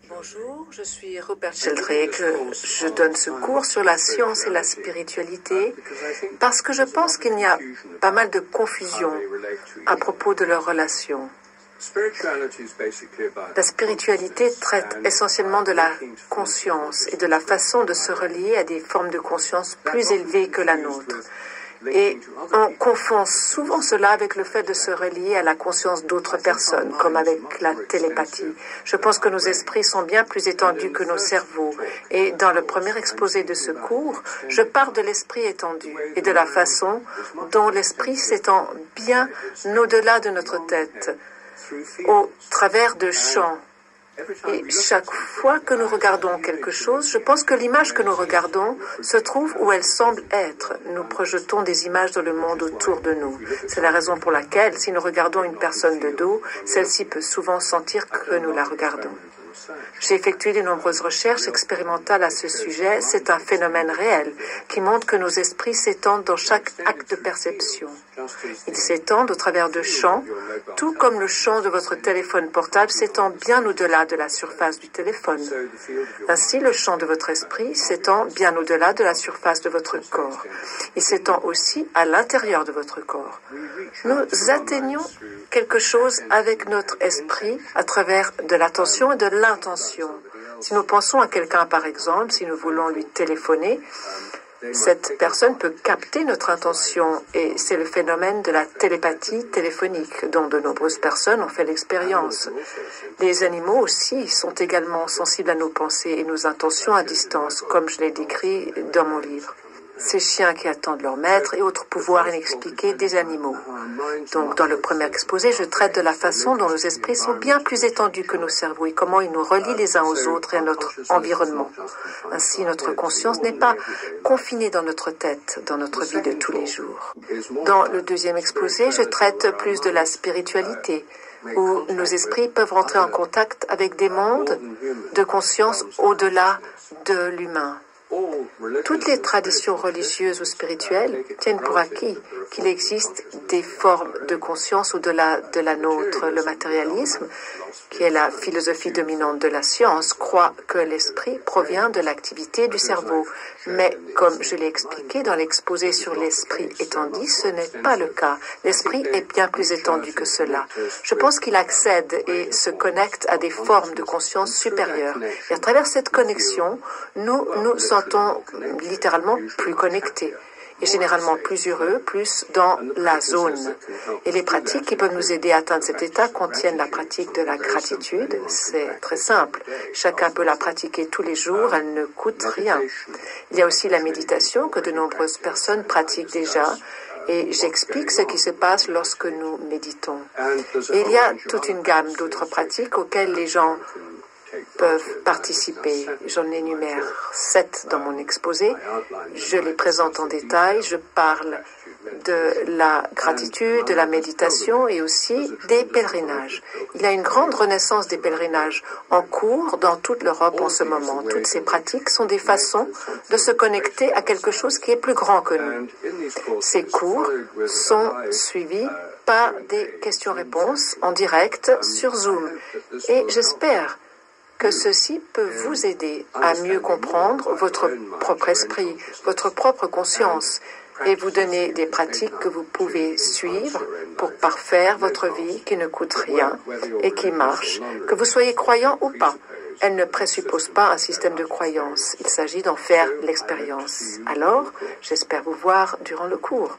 Bonjour, je suis Rupert Sheldrake. Je donne ce cours sur la science et la spiritualité parce que je pense qu'il y a pas mal de confusion à propos de leurs relations. La spiritualité traite essentiellement de la conscience et de la façon de se relier à des formes de conscience plus élevées que la nôtre. Et on confond souvent cela avec le fait de se relier à la conscience d'autres personnes, comme avec la télépathie. Je pense que nos esprits sont bien plus étendus que nos cerveaux. Et dans le premier exposé de ce cours, je parle de l'esprit étendu et de la façon dont l'esprit s'étend bien au-delà de notre tête, au travers de champs. Et chaque fois que nous regardons quelque chose, je pense que l'image que nous regardons se trouve où elle semble être. Nous projetons des images dans le monde autour de nous. C'est la raison pour laquelle, si nous regardons une personne de dos, celle-ci peut souvent sentir que nous la regardons. J'ai effectué de nombreuses recherches expérimentales à ce sujet. C'est un phénomène réel qui montre que nos esprits s'étendent dans chaque acte de perception. Ils s'étendent au travers de champs, tout comme le champ de votre téléphone portable s'étend bien au-delà de la surface du téléphone. Ainsi, le champ de votre esprit s'étend bien au-delà de la surface de votre corps. Il s'étend aussi à l'intérieur de votre corps. Nous atteignons quelque chose avec notre esprit à travers de l'attention et de l'intention. Si nous pensons à quelqu'un, par exemple, si nous voulons lui téléphoner, cette personne peut capter notre intention et c'est le phénomène de la télépathie téléphonique dont de nombreuses personnes ont fait l'expérience. Les animaux aussi sont également sensibles à nos pensées et nos intentions à distance, comme je l'ai décrit dans mon livre. Ces chiens qui attendent leur maître et autres pouvoirs inexpliqués des animaux. Donc, dans le premier exposé, je traite de la façon dont nos esprits sont bien plus étendus que nos cerveaux et comment ils nous relient les uns aux autres et à notre environnement. Ainsi, notre conscience n'est pas confinée dans notre tête, dans notre vie de tous les jours. Dans le deuxième exposé, je traite plus de la spiritualité, où nos esprits peuvent entrer en contact avec des mondes de conscience au-delà de l'humain. Toutes les traditions religieuses ou spirituelles tiennent pour acquis qu'il existe des formes de conscience au-delà de la nôtre. Le matérialisme, qui est la philosophie dominante de la science, croit que l'esprit provient de l'activité du cerveau. Mais, comme je l'ai expliqué dans l'exposé sur l'esprit étendu, ce n'est pas le cas. L'esprit est bien plus étendu que cela. Je pense qu'il accède et se connecte à des formes de conscience supérieures. Et à travers cette connexion, nous nous sentons littéralement plus connectés et généralement plus heureux, plus dans la zone. Et les pratiques qui peuvent nous aider à atteindre cet état contiennent la pratique de la gratitude. C'est très simple. Chacun peut la pratiquer tous les jours, elle ne coûte rien. Il y a aussi la méditation que de nombreuses personnes pratiquent déjà. Et j'explique ce qui se passe lorsque nous méditons. Et il y a toute une gamme d'autres pratiques auxquelles les gens peuvent participer. J'en énumère 7 dans mon exposé. Je les présente en détail. Je parle de la gratitude, de la méditation et aussi des pèlerinages. Il y a une grande renaissance des pèlerinages en cours dans toute l'Europe en ce moment. Toutes ces pratiques sont des façons de se connecter à quelque chose qui est plus grand que nous. Ces cours sont suivis par des questions-réponses en direct sur Zoom. Et j'espère que ceci peut vous aider à mieux comprendre votre propre esprit, votre propre conscience, et vous donner des pratiques que vous pouvez suivre pour parfaire votre vie qui ne coûte rien et qui marche, que vous soyez croyant ou pas. Elle ne présuppose pas un système de croyance. Il s'agit d'en faire l'expérience. Alors, j'espère vous voir durant le cours.